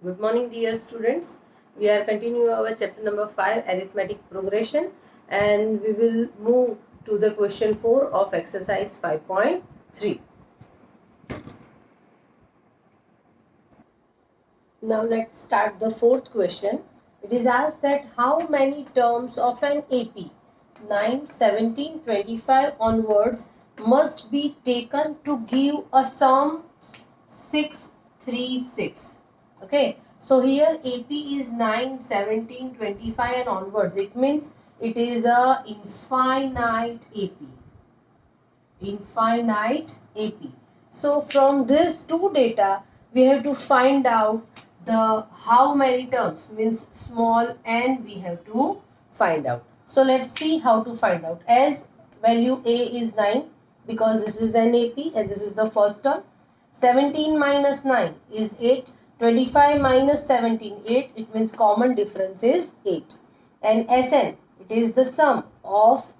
Good morning, dear students. We are continuing our chapter number 5, arithmetic progression, and we will move to the question 4 of exercise 5.3. Now let's start the fourth question. It is asked that how many terms of an AP 9, 17, 25 onwards must be taken to give a sum 636. Okay, so here AP is 9, 17, 25 and onwards. It means it is a infinite AP. Infinite AP. So from this two data, we have to find out the how many terms, means small n we have to find out. So let's see how to find out. As value A is 9 because this is an AP and this is the first term. 17 minus 9 is 8. 25 minus 17, 8. It means common difference is 8. And Sn, it is the sum of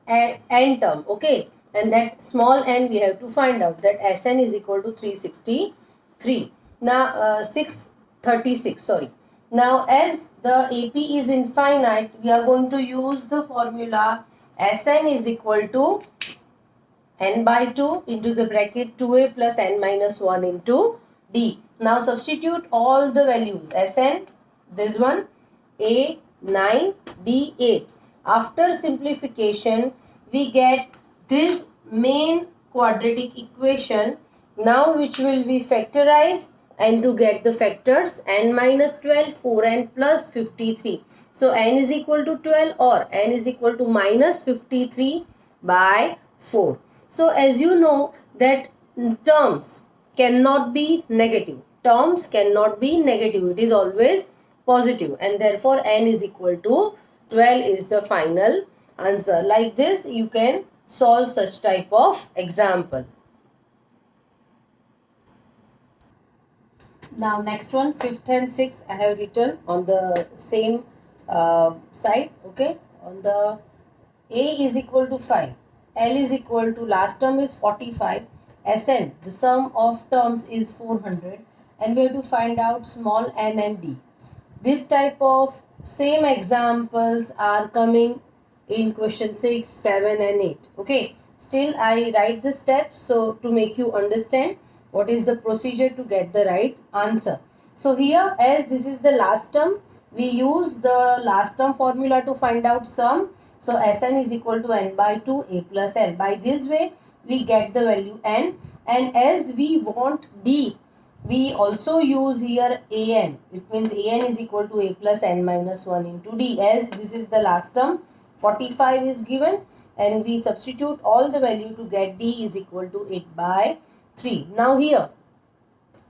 n term. Okay. And that small n we have to find out. That Sn is equal to 363. Now 636. Sorry. Now as the AP is infinite, we are going to use the formula Sn is equal to n by 2 into the bracket 2a plus n minus 1 into d. Now substitute all the values. Sn, this one, a 9, d 8. After simplification, we get this main quadratic equation now, which will be factorized, and to get the factors n minus 12, 4n plus 53. So n is equal to 12 or n is equal to minus 53 by 4. So as you know that terms cannot be negative. Terms cannot be negative. It is always positive, and therefore n is equal to 12 is the final answer. Like this you can solve such type of example. Now next one, 5th and 6th I have written on the same side. Okay, on the A is equal to 5, L is equal to, last term is 45, Sn, the sum of terms is 400, and we have to find out small n and d. This type of same examples are coming in question 6, 7 and 8. Okay, still I write the steps so to make you understand what is the procedure to get the right answer. So here, as this is the last term, we use the last term formula to find out sum. So Sn is equal to n by 2 a plus l. By this way we get the value n, and as we want d, we also use here an. It means an is equal to a plus n minus 1 into d. As this is the last term, 45 is given, and we substitute all the value to get d is equal to 8 by 3. Now here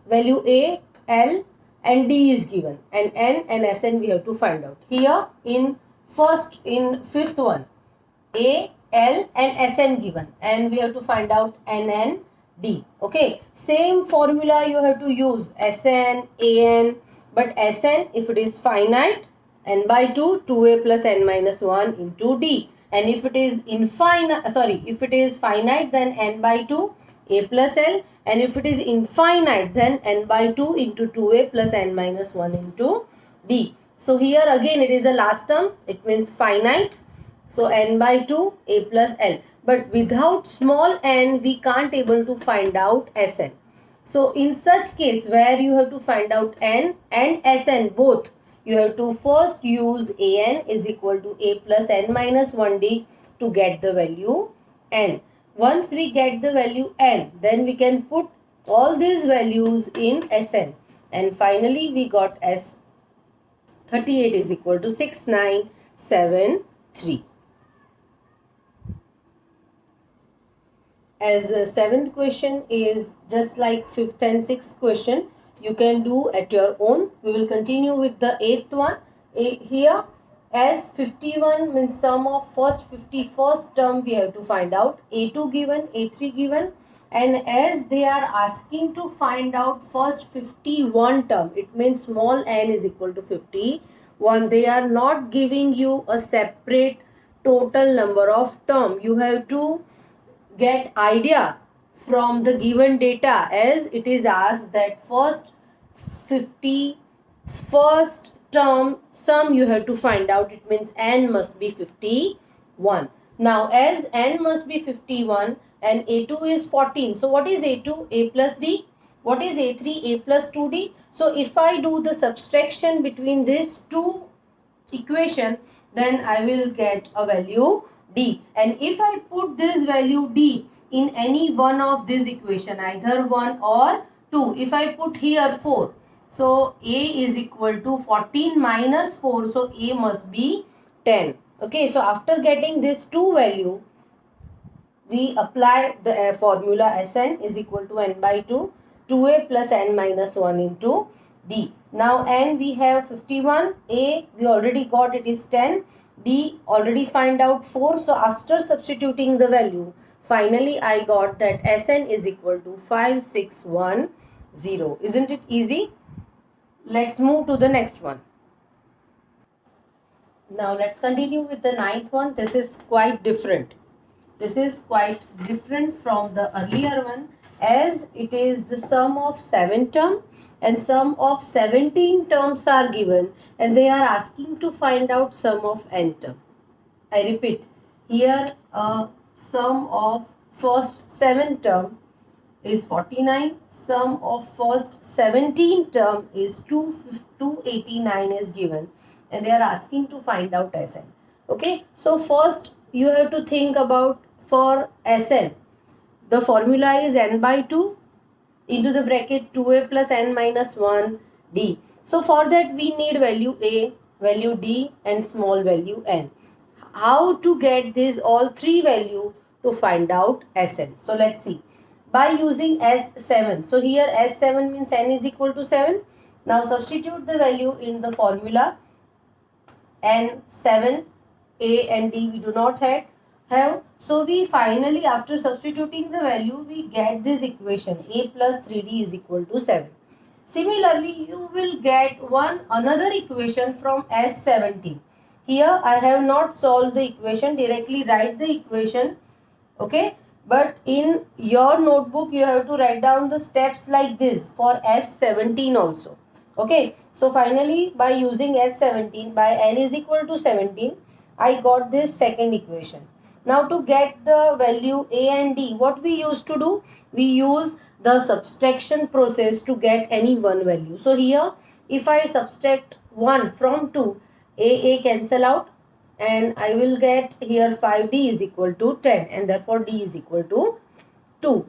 value a, l and d is given, and n and Sn we have to find out. Here in fifth one, a, l and Sn given, and we have to find out n and d. Okay, same formula you have to use, Sn, an, but Sn, if it is finite, n by 2, 2a plus n minus 1 into d, and if it is if it is finite, then n by 2 a plus l, and if it is infinite, then n by 2 into 2a plus n minus 1 into d. So here again it is a last term, it means finite, so n by 2 a plus l, but without small n we can't able to find out Sn. So in such case where you have to find out n and Sn both, you have to first use an is equal to a plus n minus 1d to get the value n. Once we get the value n, then we can put all these values in Sn, and finally we got S 38 is equal to 6973. As the 7th question is just like 5th and 6th question, you can do at your own. We will continue with the 8th one. Here, as 51 means sum of first 51st term we have to find out. A2 given, A3 given, and as they are asking to find out first 51 term, it means small n is equal to 51. They are not giving you a separate total number of term. You have to get idea from the given data, as it is asked that first 51st term sum you have to find out. It means n must be 51. Now as n must be 51 and a2 is 14. So what is a2? A plus d. What is a3? A plus 2d. So if I do the subtraction between these two equation, then I will get a value d. And if I put this value d in any one of this equation, either 1 or 2, if I put here 4, so a is equal to 14 minus 4, so a must be 10. Okay, so after getting this two value, we apply the formula Sn is equal to n by 2, 2a plus n minus 1 into d. Now n we have 51, a we already got, it is 10, d already find out 4. So after substituting the value, finally I got that Sn is equal to 5610. Isn't it easy? Let's move to the next one. Now let's continue with the ninth one. This is quite different. This is quite different from the earlier one, as it is the sum of 7 terms and sum of 17 terms are given, and they are asking to find out sum of n term. I repeat, here sum of first 7 term is 49, sum of first 17 term is 289 is given, and they are asking to find out Sn. Okay, so first you have to think about, for Sn, the formula is n by 2 into the bracket 2a plus n minus 1 d. So for that we need value a, value d and small value n. How to get these all three value to find out Sn? So let's see. By using S7. So here S7 means n is equal to 7. Now substitute the value in the formula. N, 7, a and d we do not have. So we finally, after substituting the value, we get this equation, a plus 3d is equal to 7. Similarly, you will get another equation from S17. Here I have not solved the equation, directly write the equation, okay, but in your notebook you have to write down the steps like this for S17 also. Okay, so finally by using S17, by n is equal to 17, I got this second equation. Now to get the value a and d, what we used to do? We use the subtraction process to get any one value. So here if I subtract 1 from 2, a cancel out, and I will get here 5d is equal to 10, and therefore d is equal to 2.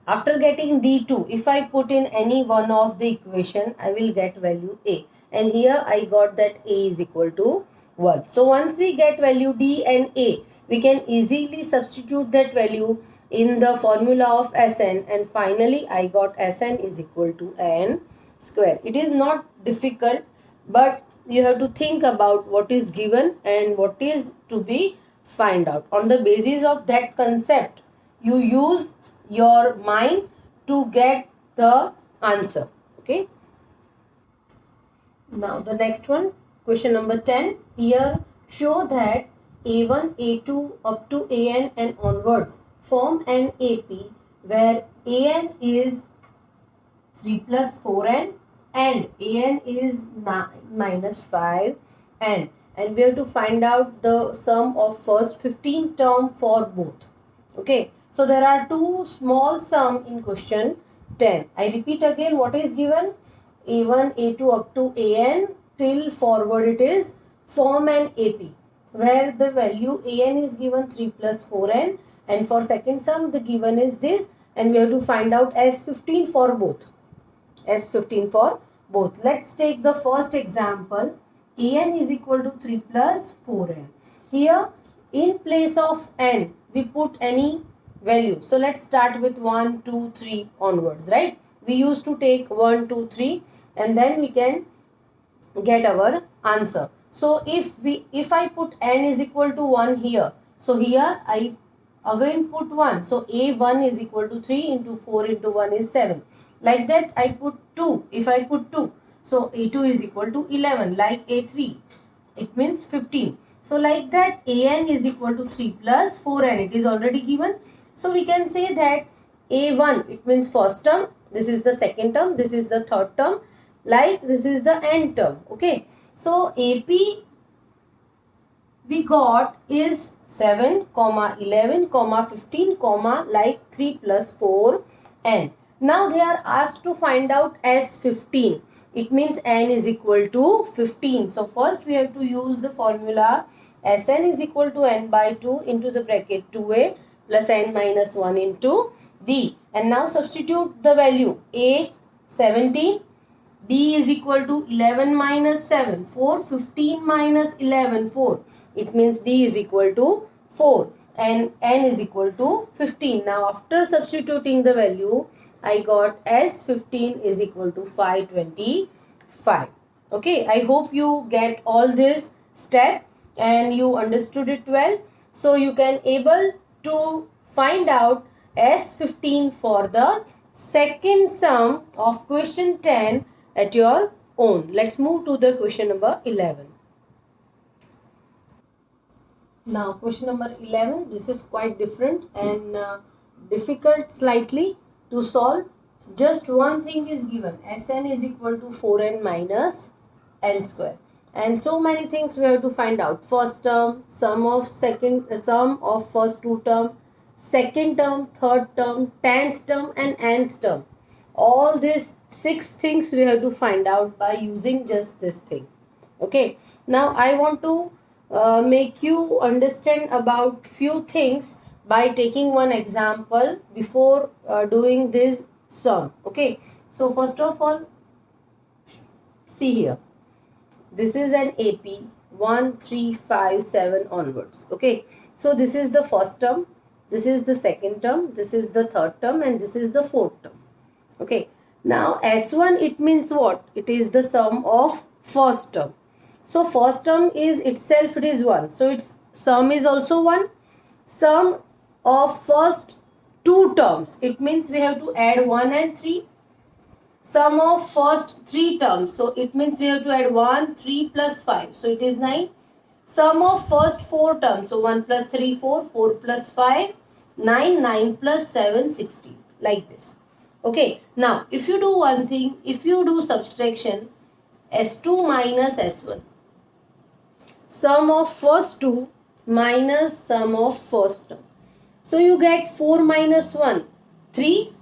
After getting d2, if I put in any one of the equation, I will get value a, and here I got that a is equal to 1. So once we get value d and a, we can easily substitute that value in the formula of Sn, and finally I got Sn is equal to n square. It is not difficult, but you have to think about what is given and what is to be find out. On the basis of that concept, you use your mind to get the answer. Okay. Now the next one, question number 10. Here show that a1, a2 up to an and onwards form an AP where an is 3 plus 4n and an is minus 5n, and we have to find out the sum of first 15 term for both. Okay, so there are two small sum in question 10. I repeat again, what is given? A1, A2 up to an till forward it is form an AP where the value an is given 3 plus 4n, and for second sum the given is this, and we have to find out S15 for both. S15 for both. Let's take the first example. An is equal to 3 plus 4n. Here in place of n we put any value. So let's start with 1, 2, 3 onwards, right? We used to take 1, 2, 3 and then we can get our answer. So if I put n is equal to 1 here, so here I again put 1. So a1 is equal to 3 into 4 into 1 is 7. Like that I put 2. If I put 2, so a2 is equal to 11. Like a3, it means 15. So like that an is equal to 3 plus 4n. It is already given. So we can say that a1, it means first term, this is the second term, this is the third term, like this is the nth term. Okay, so AP we got is 7, 11, 15, like 3 plus 4 n. Now they are asked to find out S15. It means n is equal to 15. So first we have to use the formula Sn is equal to n by 2 into the bracket 2a plus n minus 1 into d. And now substitute the value a 17, d is equal to 11 minus 7, 4, 15 minus 11, 4. It means d is equal to 4 and n is equal to 15. Now after substituting the value, I got S15 is equal to 525. Okay, I hope you get all this step and you understood it well. So you can able to find out S15 for the second sum of question 10 at your own. Let's move to the question number 11. Now question number 11, this is quite different and difficult slightly to solve. Just one thing is given, Sn is equal to 4n minus n square. And so many things we have to find out. First term, sum of first two term, second term, third term, 10th term and nth term. All these 6 things we have to find out by using just this thing. Okay, now I want to make you understand about few things by taking one example before doing this sum. Okay, so first of all, see here, this is an AP 1, 3, 5, 7 onwards. Okay, so this is the first term, this is the second term, this is the third term and this is the fourth term. Okay, now S1 it means what? It is the sum of first term. So first term is itself it is 1. So its sum is also 1. Sum of first two terms. It means we have to add 1 and 3. Sum of first 3 terms. So it means we have to add 1, 3 plus 5. So it is 9. Sum of first 4 terms. So 1 plus 3, 4, 4 plus 5, 9, 9 plus 7, 16. Like this. Okay. Now if you do one thing, if you do subtraction, S2 minus S1. Sum of first 2 minus sum of first term. So you get 4 minus 1, 3.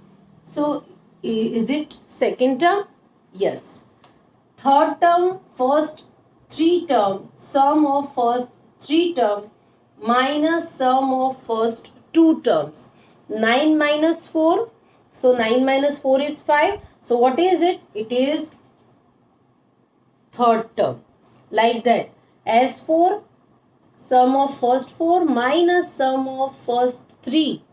So is it second term? Yes. Third term, first 3 term, sum of first 3 term minus sum of first 2 terms. 9 minus 4. So 9 minus 4 is 5. So what is it? It is third term. Like that. S4, sum of first 4 minus sum of first 3.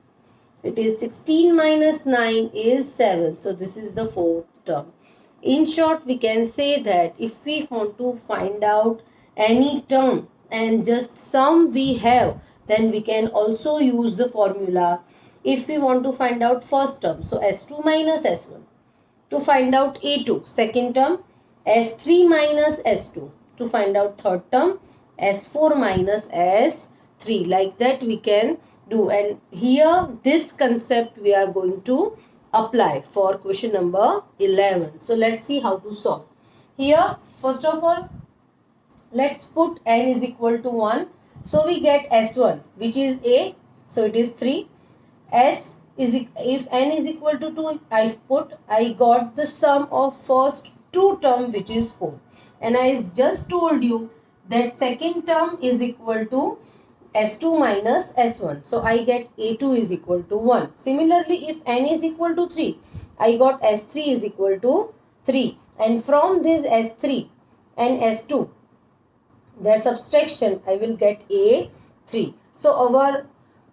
It is 16 minus 9 is 7. So this is the fourth term. In short, we can say that if we want to find out any term and just sum we have, then we can also use the formula if we want to find out first term. So S2 minus S1. To find out A2, second term, S3 minus S2. To find out third term, S4 minus S3. Like that we can do. And here this concept we are going to apply for question number 11. So let's see how to solve. Here first of all, let's put n is equal to 1. So we get S1 which is A. So it is 3. S is if n is equal to 2, I got the sum of first 2 term which is 4. And I just told you that second term is equal to S2 minus S1. So I get A2 is equal to 1. Similarly, if n is equal to 3, I got S3 is equal to 3. And from this S3 and S2, their subtraction, I will get A3. So our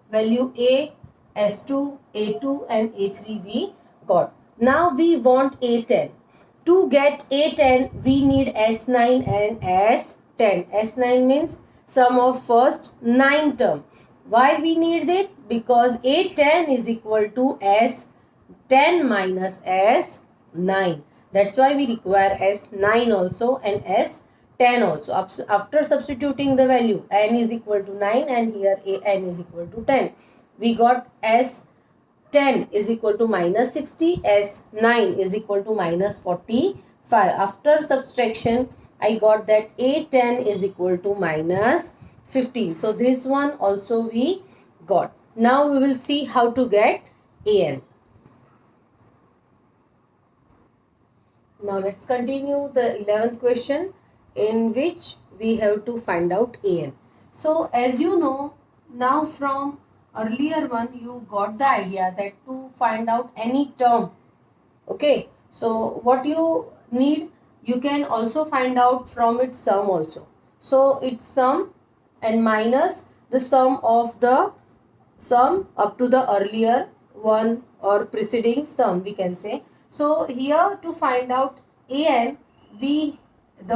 value A, S2, A2 and A3 we got. Now we want A10. To get A10, we need S9 and S10. S9 means sum of first 9 term. Why we need it? Because A10 is equal to S10 minus S9. That's why we require S9 also and S10 also. After substituting the value, n is equal to 9 and here n is equal to 10. We got 10 is equal to minus 60, S9 is equal to minus 45. After subtraction, I got that A10 is equal to minus 15. So this one also we got. Now we will see how to get AN. Now let's continue the 11th question, in which we have to find out AN. So as you know, now from earlier one you got the idea that to find out any term, okay, so what you need, you can also find out from its sum also. So its sum and minus the sum of the sum up to the earlier one or preceding sum, we can say. So here to find out AN, the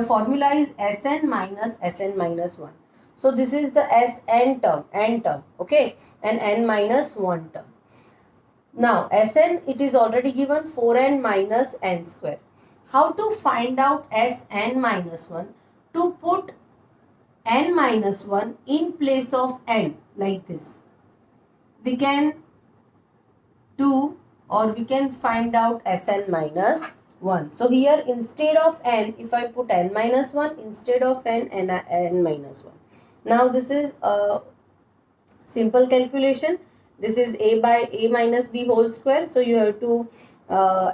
formula is Sn minus Sn minus 1. So this is the Sn term, n term, okay, and n minus 1 term. Now Sn, it is already given 4n minus n square. How to find out Sn minus 1? To put n minus 1 in place of n, like this. We can do, or we can find out Sn minus 1. So here instead of n, if I put n minus 1, instead of n minus 1. Now this is a simple calculation. This is a by a minus b whole square. So you have to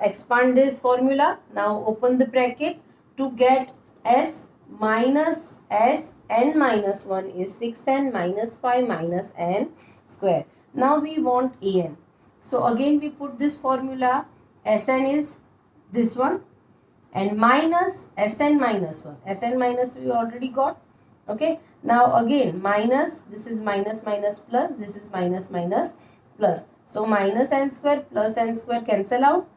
expand this formula. Now open the bracket. To get s minus Sn minus 1 is 6n minus 5 minus n square. Now we want An. So again we put this formula. Sn is this one and minus Sn minus 1. Sn minus we already got. Okay. Now again minus, this is minus minus plus, this is minus minus plus. So minus n square plus n square cancel out.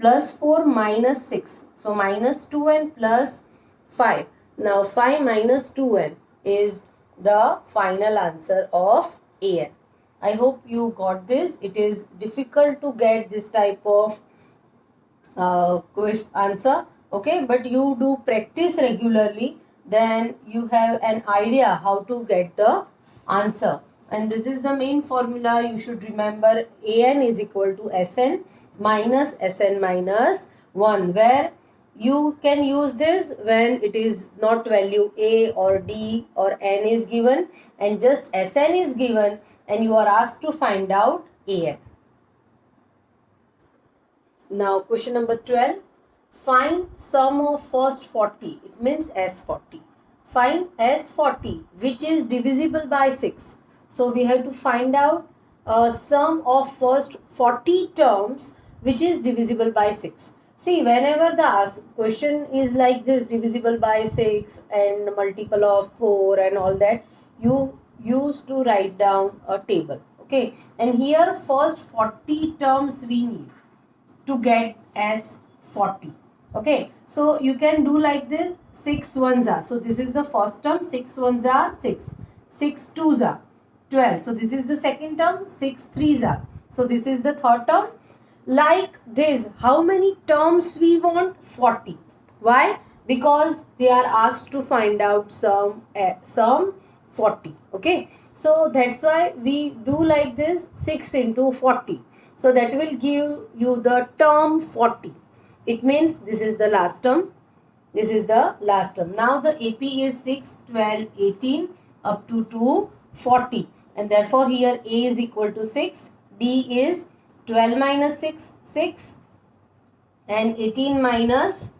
Plus 4 minus 6. So minus 2n plus 5. Now 5 minus 2n is the final answer of An. I hope you got this. It is difficult to get this type of answer, okay, but you do practice regularly, then you have an idea how to get the answer. And this is the main formula you should remember. An is equal to Sn minus Sn minus 1, where you can use this when it is not value a or d or n is given and just Sn is given and you are asked to find out An. Now question number 12. Find sum of first 40. It means S40. Find S40 which is divisible by 6. So we have to find out sum of first 40 terms which is divisible by 6. See, whenever the question is like this, divisible by 6 and multiple of 4 and all that, you used to write down a table. Okay. And here first 40 terms we need to get S40. Okay. So you can do like this. 6 ones are. So this is the first term. 6 ones are 6. 6 twos are 12. So this is the second term. 6 threes are. So this is the third term. Like this, how many terms we want? 40. Why? Because they are asked to find out sum 40. Okay. So that's why we do like this, 6 into 40. So that will give you the term 40. It means this is the last term. This is the last term. Now the AP is 6, 12, 18 up to 40. And therefore here A is equal to 6. D is 12 minus 6, 6. And 18 minus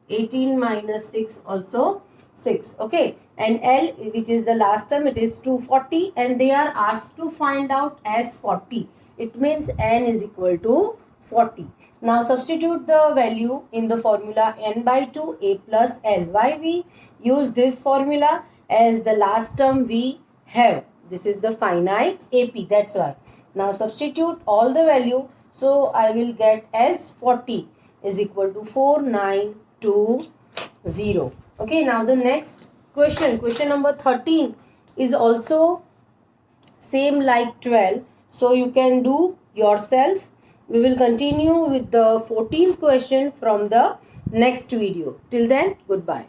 6 also 6. Okay. And L, which is the last term, it is 240. And they are asked to find out S40. It means N is equal to 40. Now substitute the value in the formula n by 2 a plus L. Why we use this formula? As the last term we have. This is the finite AP. That's why. Now substitute all the value. So I will get S40 is equal to 4920. Okay. Now the next question. Question number 13 is also same like 12. So you can do yourself. We will continue with the 14th question from the next video. Till then, goodbye.